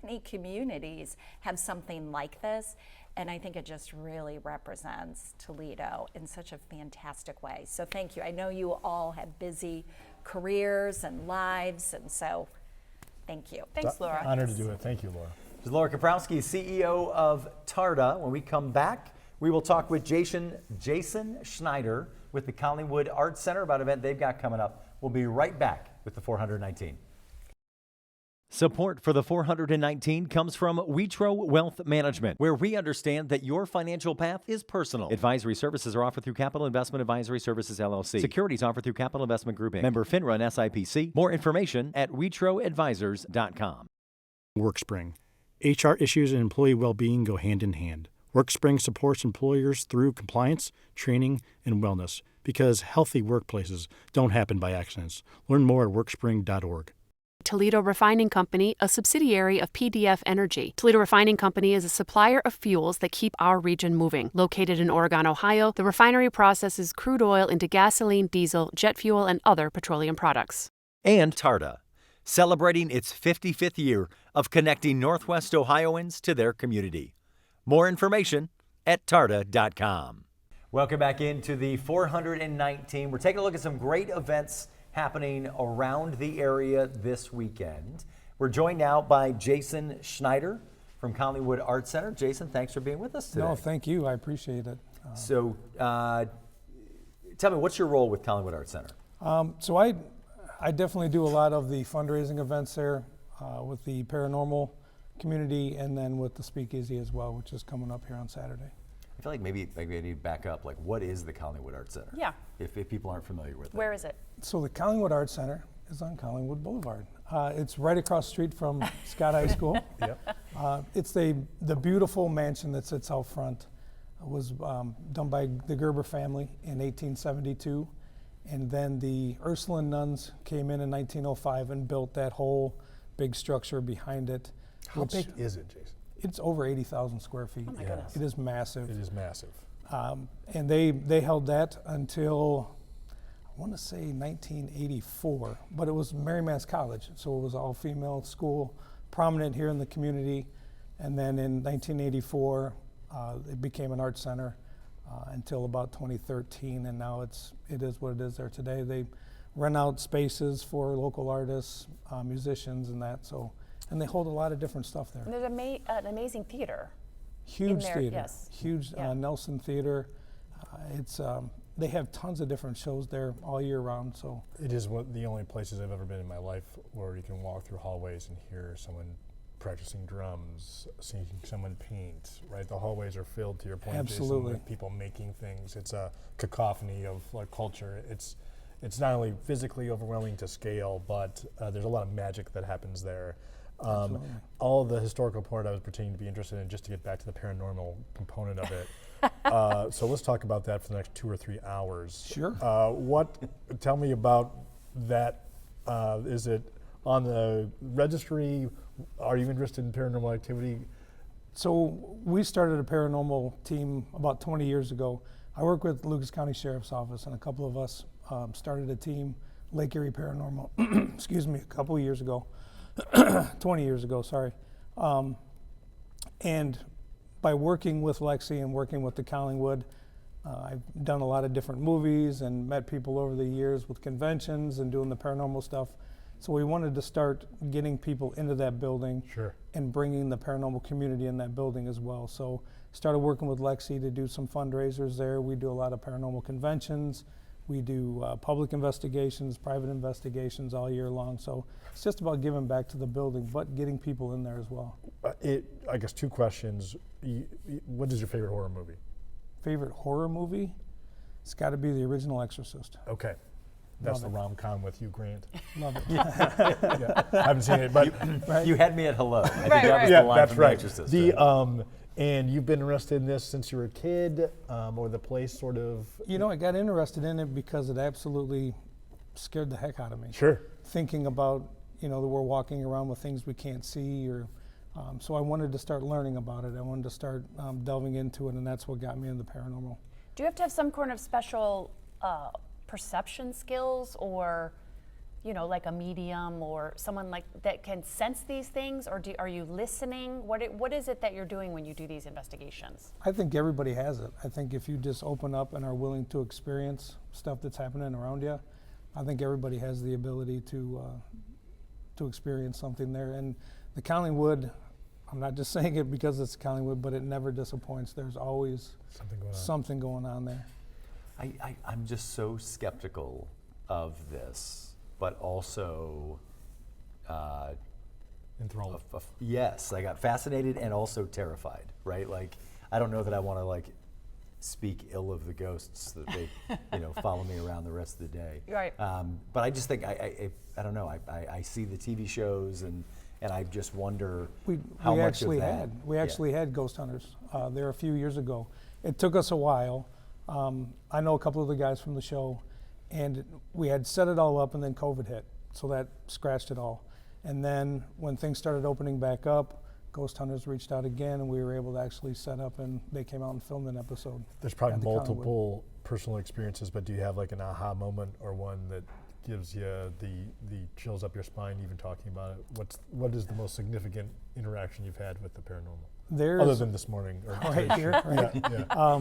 many communities have something like this. And I think it just really represents Toledo in such a fantastic way. So thank you. I know you all have busy careers and lives, and so thank you. Thanks, Laura. Honored to do it. Thank you, Laura. This is Laura Koprowski, CEO of TARTA. When we come back, we will talk with Jason Schneider with the Collingwood Arts Center about an event they've got coming up. We'll be right back with the 419. Support for the 419 comes from Witro Wealth Management, where we understand that your financial path is personal. Advisory services are offered through Capital Investment Advisory Services, LLC. Securities offered through Capital Investment Group, Inc. Member FINRA and SIPC. More information at witroadvisors.com. WorkSpring. HR issues and employee well-being go hand in hand. WorkSpring supports employers through compliance, training, and wellness because healthy workplaces don't happen by accidents. Learn more at workspring.org. Toledo Refining Company, a subsidiary of PDF Energy. Toledo Refining Company is a supplier of fuels that keep our region moving. Located in Oregon, Ohio, the refinery processes crude oil into gasoline, diesel, jet fuel, and other petroleum products. And TARTA, celebrating its 55th year of connecting Northwest Ohioans to their community. More information at tarta.com. Welcome back into the 419. We're taking a look at some great events happening around the area this weekend. We're joined now by Jason Schneider from Collingwood Arts Center. Jason, thanks for being with us today. No, thank you. I appreciate it. So tell me, what's your role with Collingwood Arts Center? So I definitely do a lot of the fundraising events there with the paranormal community and then with the speakeasy as well, which is coming up here on Saturday. I feel like maybe I need to back up. Like, what is the Collingwood Arts Center? Yeah. If people aren't familiar with it. Where is it? So the Collingwood Arts Center is on Collingwood Boulevard. It's right across the street from Scott High School. Yep. It's the beautiful mansion that sits out front. It was done by the Gerber family in 1872. And then the Ursuline nuns came in 1905 and built that whole big structure behind it. How big is it, Jason? It's over 80,000 square feet. Oh my goodness. It is massive. It is massive. And they held that until, I want to say 1984, but it was Marymount College, so it was all female school, prominent here in the community. And then in 1984, it became an art center until about 2013, and now it is what it is there today. They rent out spaces for local artists, musicians, and that. And they hold a lot of different stuff there. And there's an amazing theater. Huge there, theater, yes. huge Nelson Theater. They have tons of different shows there all year round. So it is one of the only places I've ever been in my life where you can walk through hallways and hear someone practicing drums, seeing someone paint. Right, the hallways are filled, to your point, Absolutely. Jason, with people making things. It's a cacophony of like culture. It's not only physically overwhelming to scale, but there's a lot of magic that happens there. All the historical part I was pretending to be interested in, just to get back to the paranormal component of it. So let's talk about that for the next 2 or 3 hours. Sure. Tell me about that. Is it on the registry? Are you interested in paranormal activity? So we started a paranormal team about 20 years ago. I work with Lucas County Sheriff's Office, and a couple of us started a team, Lake Erie Paranormal, excuse me, a couple of years ago. 20 years ago, sorry. And by working with Lexi and working with the Collingwood, I've done a lot of different movies and met people over the years with conventions and doing the paranormal stuff. So we wanted to start getting people into that building and bringing the paranormal community in that building as well. So started working with Lexi to do some fundraisers there. We do a lot of paranormal conventions. We do public investigations, private investigations all year long. So it's just about giving back to the building, but getting people in there as well. I guess 2 questions. What is your favorite horror movie? Favorite horror movie? It's got to be the original Exorcist. Okay. That's the rom-com with Hugh Grant. Love it. Yeah. I haven't seen it, but you had me at hello. I think that was the line that's from right. The Exorcist. And you've been interested in this since you were a kid, or the place sort of? You know, I got interested in it because it absolutely scared the heck out of me. Sure. Thinking about, that we're walking around with things we can't see, or so I wanted to start learning about it. I wanted to start delving into it, and that's what got me into the paranormal. Do you have to have some kind of special perception skills, or like a medium or someone like that can sense these things, or are you listening? What is it that you're doing when you do these investigations? I think everybody has it. I think if you just open up and are willing to experience stuff that's happening around you, I think everybody has the ability to experience something there. And the Collingwood, I'm not just saying it because it's Collingwood, but it never disappoints. There's always something going on there. I'm just so skeptical of this, but also enthralled. Yes, I got fascinated and also terrified, right? Like, I don't know that I want to speak ill of the ghosts that they follow me around the rest of the day. Right. But I just think I don't know. I see the TV shows and I just wonder how much of that. We actually had ghost hunters there a few years ago. It took us a while. I know a couple of the guys from the show, and we had set it all up, and then COVID hit, so that scratched it all. And then when things started opening back up, Ghost Hunters reached out again, and we were able to actually set up, and they came out and filmed an episode. There's probably multiple personal experiences, but do you have like an aha moment or one that gives you the chills up your spine even talking about it? What is the most significant interaction you've had with the paranormal? Other than this morning. Or right here, right? Yeah.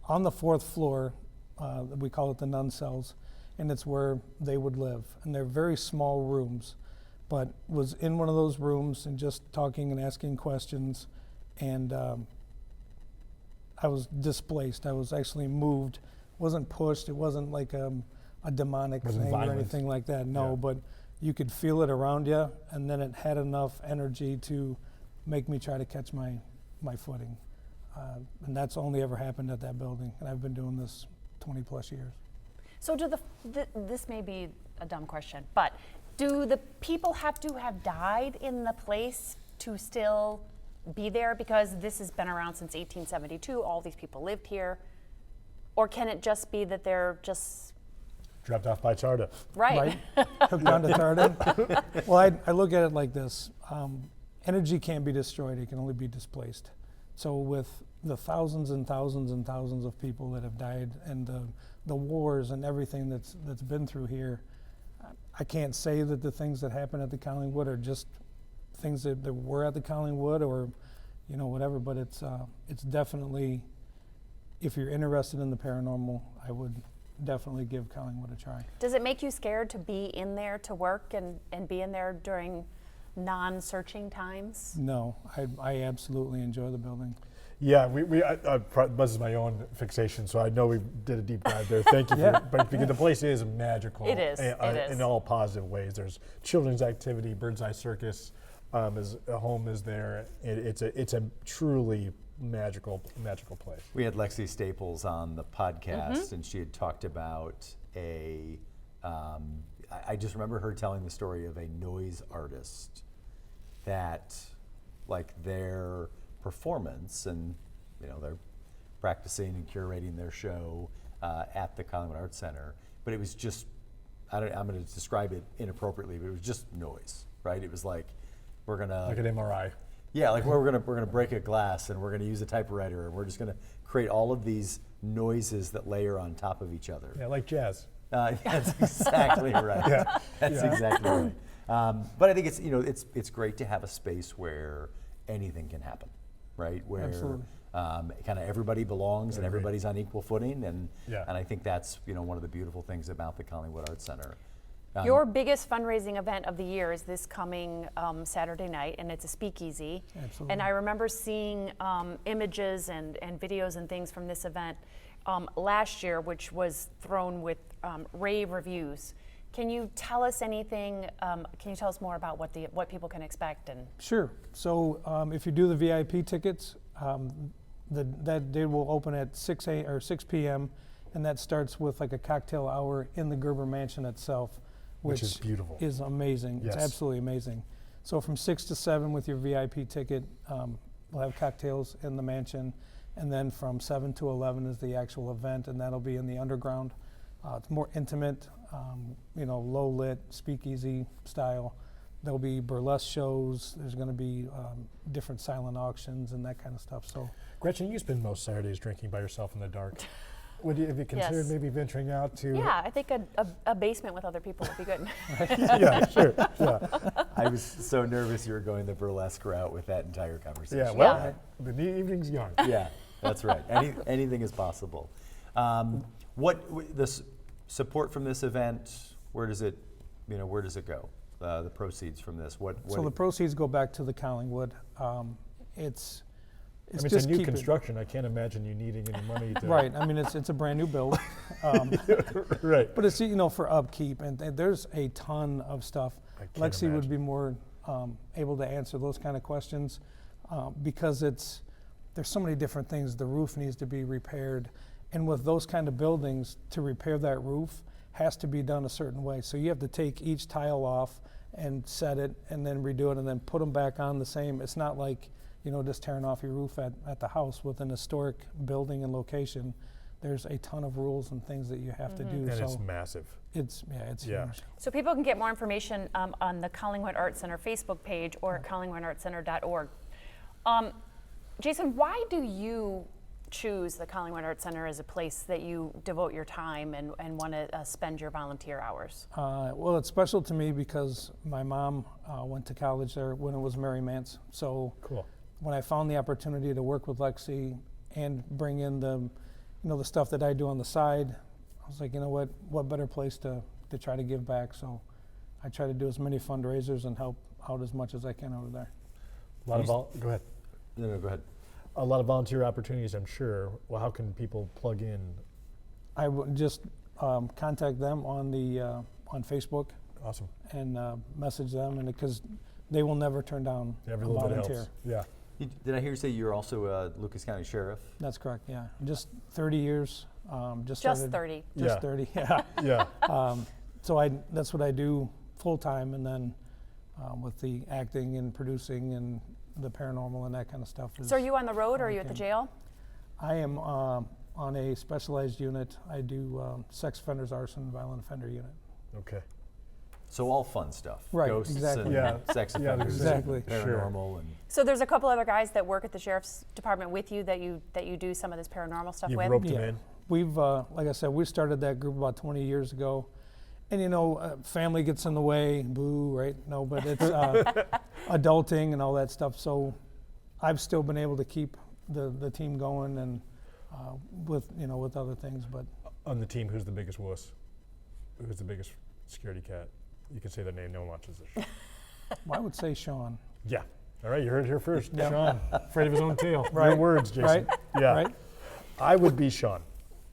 on the 4th floor. We call it the nun cells, and it's where they would live. And they're very small rooms, but was in one of those rooms and just talking and asking questions, and I was displaced. I was actually moved. It wasn't pushed. It wasn't like a demonic thing or anything like that. No, but you could feel it around you, and then it had enough energy to make me try to catch my footing. And that's only ever happened at that building, and I've been doing this 20 plus years. So this may be a dumb question, but do the people have to have died in the place to still be there? Because this has been around since 1872, all these people lived here. Or can it just be that they're just dropped off by TARTA? Right. Hooked onto TARTA. Well, I look at it like this. Energy can't be destroyed, it can only be displaced. So with the thousands and thousands and thousands of people that have died, and the wars and everything that's been through here, I can't say that the things that happen at the Collingwood are just things that were at the Collingwood or, whatever. But it's definitely, if you're interested in the paranormal, I would definitely give Collingwood a try. Does it make you scared to be in there to work and be in there during non-searching times? No, I absolutely enjoy the building. Yeah, Buzz is my own fixation, so I know we did a deep dive there. Thank you but because the place is magical. It is. In all positive ways. There's children's activity, Bird's Eye Circus, is a home is there. It's a truly magical place. We had Lexi Staples on the podcast, and she had talked about I just remember her telling the story of a noise artist that, like, their performance, and they're practicing and curating their show at the Collingwood Arts Center, but it was just, I'm going to describe it inappropriately, but it was just noise, right? It was like, we're gonna like an MRI. Yeah, like we're gonna break a glass, and we're gonna use a typewriter, and we're just gonna create all of these noises that layer on top of each other. Yeah, like jazz. That's exactly right. That's exactly right. But I think it's great to have a space where anything can happen, right? Where kind of everybody belongs and everybody's on equal footing, and I think that's one of the beautiful things about the Collingwood Arts Center. Your biggest fundraising event of the year is this coming Saturday night, and it's a speakeasy. Absolutely. And I remember seeing images and videos and things from this event last year, which was thrown with rave reviews. Can you tell us anything? Can you tell us more about what people can expect? And Sure. So if you do the VIP tickets, that day will open at 6 p.m. and that starts with like a cocktail hour in the Gerber Mansion itself, which is beautiful. Is amazing. Yes. It's absolutely amazing. So from 6 to 7 with your VIP ticket, we'll have cocktails in the mansion, and then from 7 to 11 is the actual event, and that'll be in the underground. It's more intimate, low lit, speakeasy style. There'll be burlesque shows. There's going to be different silent auctions and that kind of stuff. So, Gretchen, you spend most Saturdays drinking by yourself in the dark. Have you considered maybe venturing out to? Yeah, I think a basement with other people would be good. Yeah, sure. Yeah. I was so nervous you were going the burlesque route with that entire conversation. Yeah, well, the evening's young. Yeah, that's right. Anything is possible. This support from this event? Where does it go? The proceeds from this. So the proceeds go back to the Collingwood. It's it's a new construction. I can't imagine you needing any money to. Right. I mean, it's a brand new build. Right. But it's for upkeep, and there's a ton of stuff. Lexi would be more able to answer those kind of questions because there's so many different things. The roof needs to be repaired, and with those kind of buildings, to repair that roof has to be done a certain way. So you have to take each tile off and set it, and then redo it, and then put them back on the same. It's not like just tearing off your roof at the house. With an historic building and location, there's a ton of rules and things that you have to do. And it's massive. It's huge. So people can get more information on the Collingwood Arts Center Facebook page or at collingwoodartscenter.org. Jason, why do you choose the Collingwood Arts Center as a place that you devote your time and want to spend your volunteer hours? Well, it's special to me because my mom went to college there when it was Marymount's. So cool. When I found the opportunity to work with Lexi and bring in the the stuff that I do on the side, I was like, you know what better place to try to give back. So I try to do as many fundraisers and help out as much as I can over there. A lot of go ahead. No, go ahead. A lot of volunteer opportunities, I'm sure. Well, how can people plug in? I would just contact them on Facebook. Awesome. And message them, and because they will never turn down Every a little bit volunteer. helps. Yeah. Did I hear you say you're also a Lucas County Sheriff? That's correct. Yeah, just 30 years. Just 30. Just 30. Yeah. Yeah. So that's what I do full time, and then with the acting and producing and the paranormal and that kind of stuff. So are you on the road or are you at the jail? I am on a specialized unit. I do sex offenders, arson, violent offender unit. Okay. So all fun stuff. Right, Ghosts exactly. and sex offenders, exactly. paranormal, and So there's a couple other guys that work at the sheriff's department with you that you do some of this paranormal stuff You've with. roped them in. We've, like I said, we started that group about 20 years ago. And family gets in the way, boo, right? No, but it's adulting and all that stuff. So I've still been able to keep the team going and with other things. But on the team, who's the biggest wuss? Who's the biggest scaredy cat? You can say the name, no one watches this. Well, I would say Sean. Yeah. All right, you heard it here first. Yeah. Sean, afraid of his own tail. Right. Your words, Jason. Right. Yeah. Right. I would be Sean.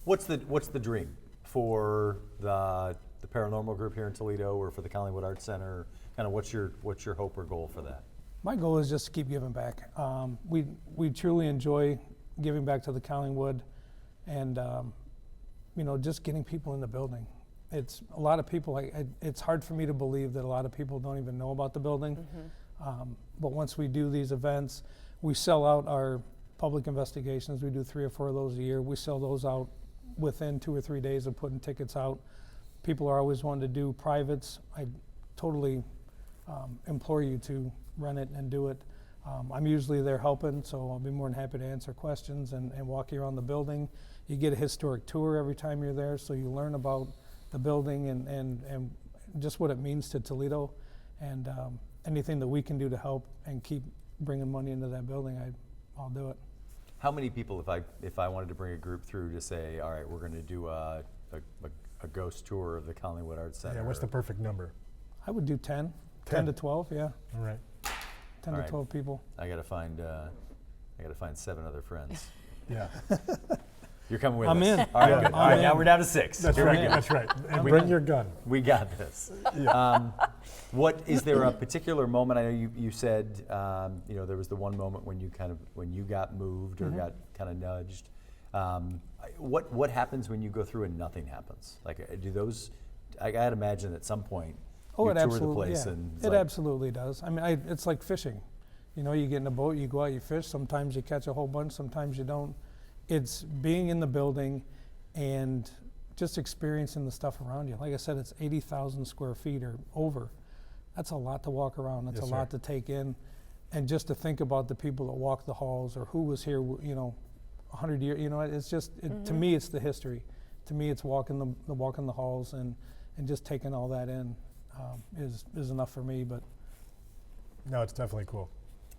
What's the dream for the paranormal group here in Toledo, or for the Collingwood Arts Center? Kind of what's your hope or goal for that? My goal is just to keep giving back. We truly enjoy giving back to the Collingwood, and just getting people in the building. It's a lot of people. It's hard for me to believe that a lot of people don't even know about the building. Mm-hmm. But once we do these events, we sell out our public investigations. We do 3 or 4 of those a year. We sell those out within 2 or 3 days of putting tickets out. People are always wanting to do privates. I totally implore you to run it and do it. I'm usually there helping, so I'll be more than happy to answer questions and walk you around the building. You get a historic tour every time you're there, so you learn about the building and just what it means to Toledo, and anything that we can do to help and keep bringing money into that building, I'll do it. How many people, if I wanted to bring a group through to say, all right, we're going to do a ghost tour of the Collingwood Arts Center? Yeah, what's the perfect number? I would do 10 to 12, yeah. All right. 10 to 12 people. I got to find 7 other friends. Yeah. You're coming with I'm us. in. All right, Yeah, good. All right, now we're down to 6. That's Here right. we go. That's right. And bring your gun. We got this. Yeah. What is there a particular moment? I know you said there was the one moment when you got moved or got kind of nudged. What happens when you go through and nothing happens? Like, do those? I gotta imagine at some point you tour the place and it absolutely does. I mean, it's like fishing. You get in a boat, you go out, you fish. Sometimes you catch a whole bunch, sometimes you don't. It's being in the building and just experiencing the stuff around you. Like I said, it's 80,000 square feet or over. That's a lot to walk around. That's a lot to take in. And just to think about the people that walk the halls or who was here, 100 years, it's just, to me, it's the history. To me, it's walking the halls and just taking all that in is enough for me. But no, it's definitely cool.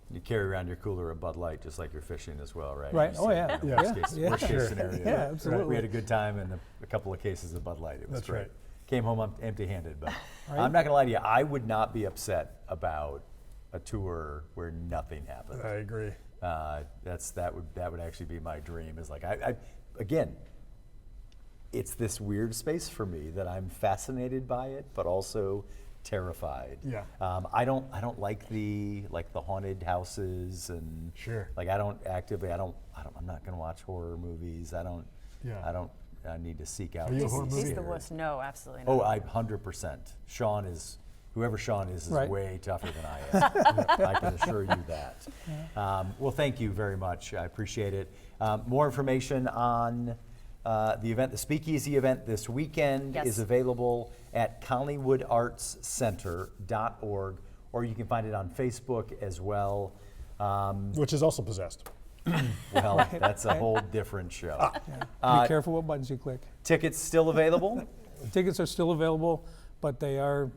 You carry around your cooler of Bud Light just like you're fishing as well, right? Right. Oh, yeah. Worst case scenario. Yeah, absolutely. We had a good time and a couple of cases of Bud Light. It was great. Right. Came home empty-handed, but Right. I'm not gonna lie to you. I would not be upset about a tour where nothing happened. I agree. That would actually be my dream. Is like again, it's this weird space for me that I'm fascinated by it, but also terrified. Yeah. I don't like the haunted houses and like I'm not gonna watch horror movies. I need to seek out. Are you a horror movie? He's the worst. No, absolutely not. Oh, 100%. Whoever Sean is Right. way tougher than I am. I can assure you that. Well, thank you very much. I appreciate it. More information on the event, the Speakeasy event this weekend is available at CollingwoodArtsCenter.org, or you can find it on Facebook as well. Which is also possessed. Well, that's a whole different show. be careful what buttons you click. Tickets still available? Tickets are still available, but they're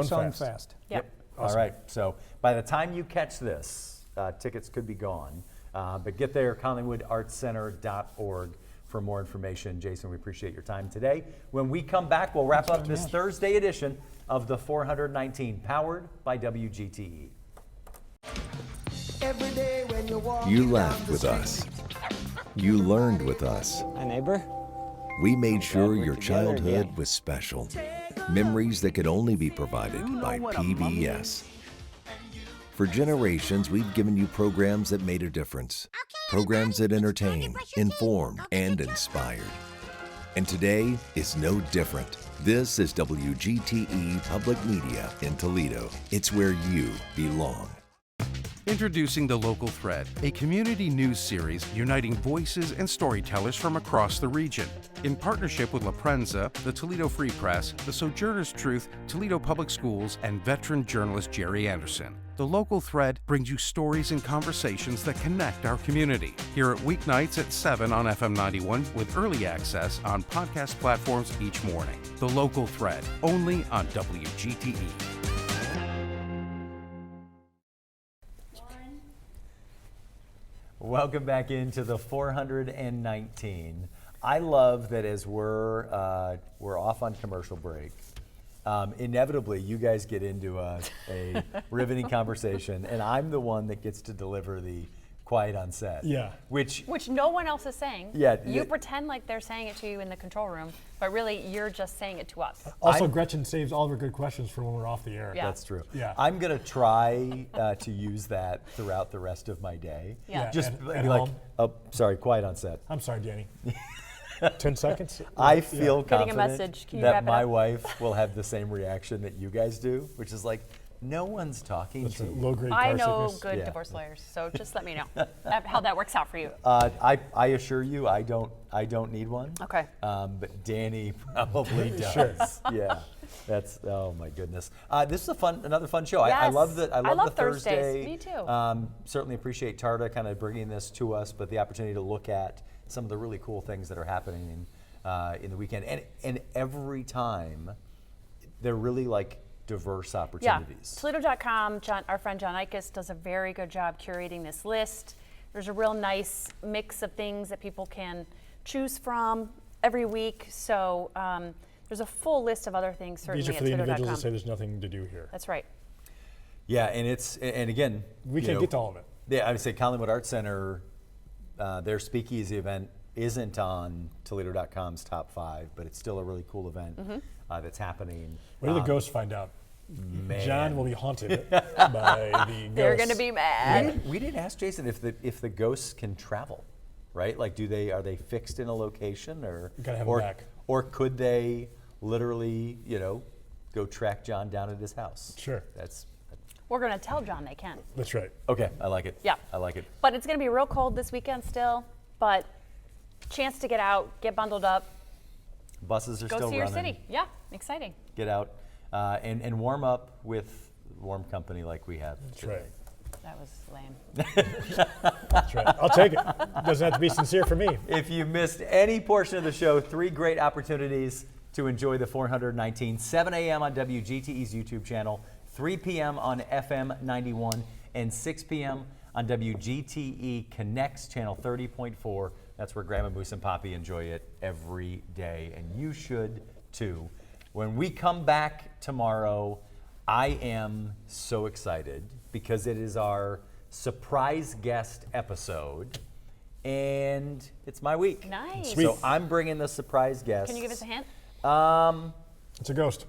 selling fast. fast. Yep. Awesome. All right. So by the time you catch this, tickets could be gone. But get there, CollingwoodArtsCenter.org for more information. Jason, we appreciate your time today. When we come back, we'll wrap up this Thursday edition of the 419, powered by WGTE. Every day when you walk You laughed with us. You learned with us. Hi, neighbor. We made sure your childhood was special. Memories that could only be provided by PBS. For generations, we've given you programs that made a difference. Programs that entertained, informed, and inspired. And today is no different. This is WGTE Public Media in Toledo. It's where you belong. Introducing The Local Thread, a community news series uniting voices and storytellers from across the region. In partnership with La Prensa, the Toledo Free Press, the Sojourner's Truth, Toledo Public Schools, and veteran journalist Jerry Anderson. The Local Thread brings you stories and conversations that connect our community. Hear it weeknights at 7 on FM 91 with early access on podcast platforms each morning. The Local Thread, only on WGTE. Welcome back into the 419. I love that as we're off on commercial break, inevitably you guys get into a riveting conversation, and I'm the one that gets to deliver the quiet on set. Yeah. Which no one else is saying. Yeah. You pretend like they're saying it to you in the control room, but really you're just saying it to us. Also, Gretchen saves all of her good questions for when we're off the air. Yeah. That's true. Yeah. I'm gonna try to use that throughout the rest of my day. Yeah. Just At be like, home. oh, sorry, quiet on set. I'm sorry, Danny. 10 seconds? I feel Getting a confident message. Can you wrap that it my up? wife will have the same reaction that you guys do, which is like, no one's talking That's to you. low-grade I car know sickness. good Yeah. divorce lawyers, so just let me know how that works out for you. I assure you, I don't need one. Okay. But Danny probably does. Sure. Yeah. That's, oh my goodness. This is another fun show. I Yes. love that. I love the Thursdays. Thursday. Me too. Certainly appreciate TARTA kind of bringing this to us, but the opportunity to look at some of the really cool things that are happening in the weekend, and every time they're really like diverse opportunities. Yeah. Toledo.com, our friend John Ickes does a very good job curating this list. There's a real nice mix of things that people can choose from every week. So there's a full list of other things certainly These are at for the Toledo.com. individuals that say there's nothing to do here. That's right. Yeah, and again, We can't get to all of it. Yeah, I would say Collingwood Arts Center, their speakeasy event isn't on Toledo.com's top 5, but it's still a really cool event that's happening. Wait till the ghosts find out. Man. John will be haunted by the ghosts. They're going to be mad. We didn't ask Jason if the ghosts can travel, right? Like, are they fixed in a location, or Gotta have them back. or could they literally, go track John down at his house? Sure. We're going to tell John they can. That's right. Okay, I like it. Yeah. I like it. But it's going to be real cold this weekend still, but chance to get out, get bundled up, Buses are go still see running. your city. Yeah, exciting. Get out and warm up with warm company like we have. That's today. right. That was lame. That's right. I'll take it. Doesn't have to be sincere for me. If you missed any portion of the show, 3 great opportunities to enjoy the 419. 7 a.m. on WGTE's YouTube channel, 3 p.m. on FM 91, and 6 p.m. on WGTE Connects channel 30.4. That's where Grandma Moose and Poppy enjoy it every day, and you should too. When we come back tomorrow, I am so excited because it is our surprise guest episode, and it's my week. Nice. So I'm bringing the surprise guest. Can you give us a hint? It's a ghost.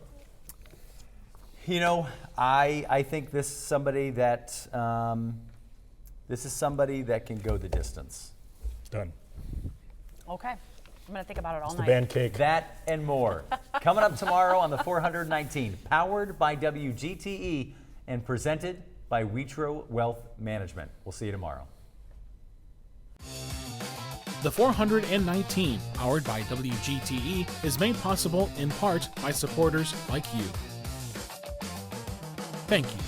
I think this is somebody that can go the distance. Done. Okay. I'm going to think about it all It's night. the band Cake. That and more. Coming up tomorrow on the 419, powered by WGTE and presented by Witro Wealth Management. We'll see you tomorrow. The 419, powered by WGTE, is made possible in part by supporters like you. Thank you.